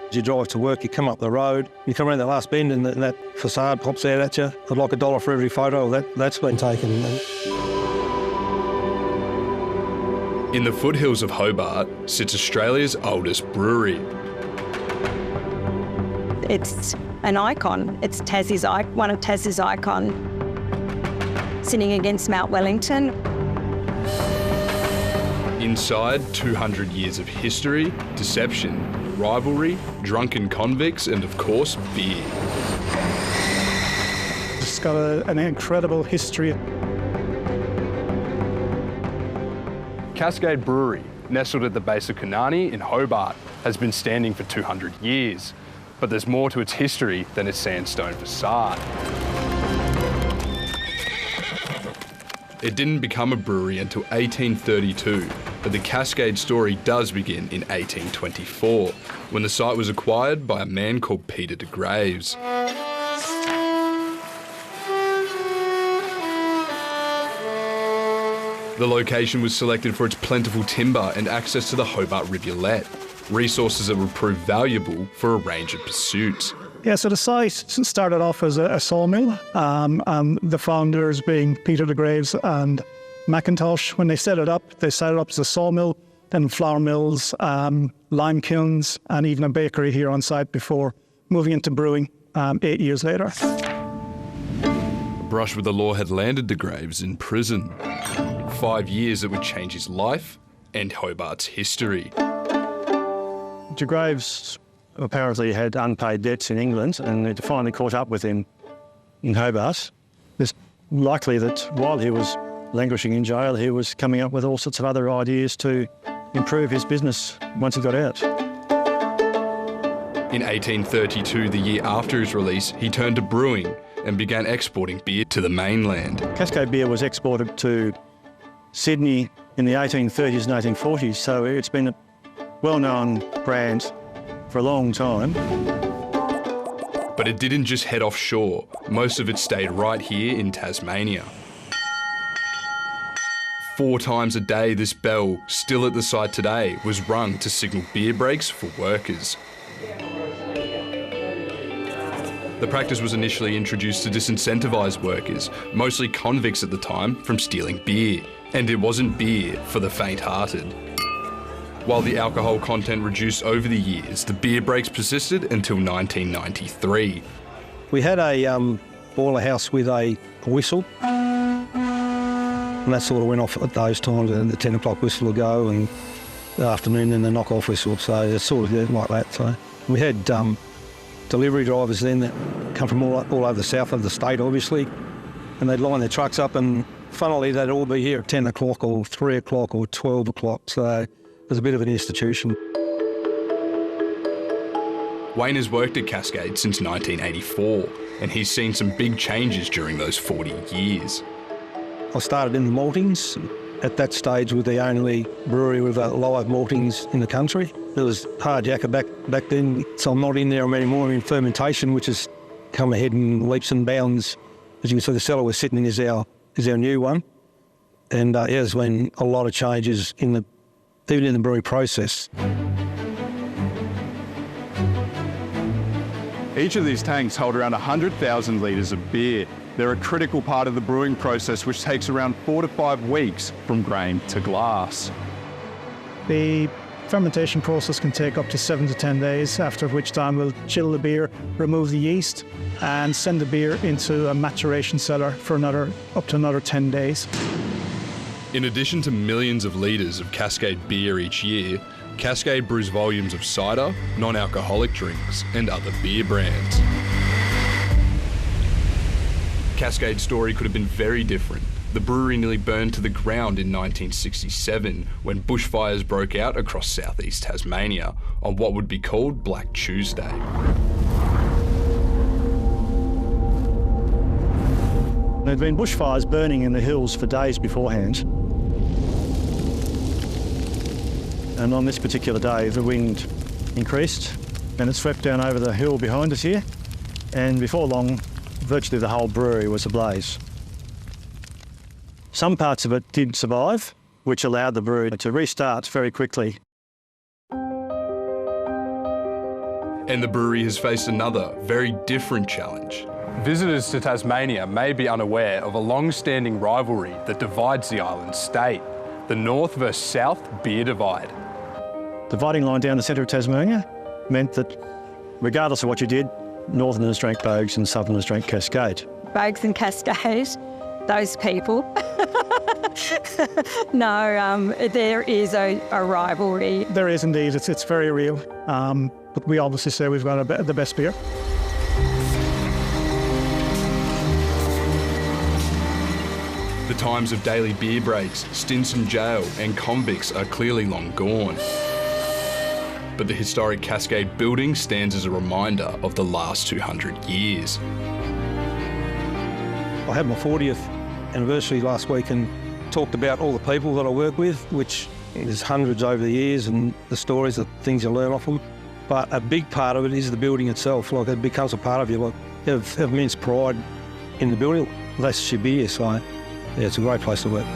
As you drive to work, you come up the road, you come around that last bend and that facade pops out at you. I'd like $1 for every photo that's been taken. In the foothills of Hobart sits Australia's oldest brewery. It's an icon. It's one of Tass's icon, sitting against Mount Wellington. Inside, 200 years of history, deception, rivalry, drunken convicts, and of course, beer. It's got an incredible history. Cascade Brewery, nestled at the base of Kanani in Hobart, has been standing for 200 years. But there's more to its history than its sandstone facade. It didn't become a brewery until 1832, but the Cascade story does begin in 1824, when the site was acquired by a man called Peter de Graves. The location was selected for its plentiful timber and access to the Hobart rivulet, resources that would prove valuable for a range of pursuits. Yeah, so the site started off as a sawmill, and the founders being Peter de Graves and McIntosh. When they set it up as a sawmill, then flour mills, lime kilns, and even a bakery here on site before moving into brewing 8 years later. A brush with the law had landed de Graves in prison. 5 years that would change his life and Hobart's history. De Graves apparently had unpaid debts in England and it finally caught up with him in Hobart. It's likely that while he was languishing in jail, he was coming up with all sorts of other ideas to improve his business once he got out. In 1832, the year after his release, he turned to brewing and began exporting beer to the mainland. Cascade beer was exported to Sydney in the 1830s and 1840s, so it's been a well-known brand for a long time. But it didn't just head offshore. Most of it stayed right here in Tasmania. 4 times a day, this bell, still at the site today, was rung to signal beer breaks for workers. The practice was initially introduced to disincentivise workers, mostly convicts at the time, from stealing beer. And it wasn't beer for the faint-hearted. While the alcohol content reduced over the years, the beer breaks persisted until 1993. We had a boiler house with a whistle, and that sort of went off at those times, and the 10 o'clock whistle will go, and the afternoon then the knock-off whistle, so it's sort of like that. So we had delivery drivers then that come from all over the south of the state, obviously, and they'd line their trucks up, and funnily they'd all be here at 10 o'clock or 3 o'clock or 12 o'clock, so it was a bit of an institution. Wayne has worked at Cascade since 1984, and he's seen some big changes during those 40 years. I started in the maltings. At that stage, we're the only brewery with live maltings in the country. There was hard yakka back then, so I'm not in there anymore. I'm in fermentation, which has come ahead in leaps and bounds. As you can see, the cellar we're sitting in is our new one. And there's been a lot of changes even in the brewing process. Each of these tanks hold around 100,000 litres of beer. They're a critical part of the brewing process, which takes around 4 to 5 weeks from grain to glass. The fermentation process can take up to 7 to 10 days, after which time we'll chill the beer, remove the yeast, and send the beer into a maturation cellar for up to another 10 days. In addition to millions of litres of Cascade beer each year, Cascade brews volumes of cider, non-alcoholic drinks, and other beer brands. Cascade's story could have been very different. The brewery nearly burned to the ground in 1967 when bushfires broke out across southeast Tasmania on what would be called Black Tuesday. There'd been bushfires burning in the hills for days beforehand. And on this particular day, the wind increased and it swept down over the hill behind us here. And before long, virtually the whole brewery was ablaze. Some parts of it did survive, which allowed the brewery to restart very quickly. And the brewery has faced another, very different challenge. Visitors to Tasmania may be unaware of a long-standing rivalry that divides the island state, the North versus South beer divide. Dividing line down the centre of Tasmania meant that regardless of what you did, Northerners drank Bogues and Southerners drank Cascade. Bogues and Cascade, those people. No, there is a rivalry. There is indeed. It's very real. But we obviously say we've got the best beer. The times of daily beer breaks, stints in jail and convicts are clearly long gone. But the historic Cascade building stands as a reminder of the last 200 years. I had my 40th anniversary last week and talked about all the people that I work with, which there's hundreds over the years, and the stories, the things you learn off them. But a big part of it is the building itself. Like, it becomes a part of you. Like, you have immense pride in the building. That's your beer, so yeah, it's a great place to work.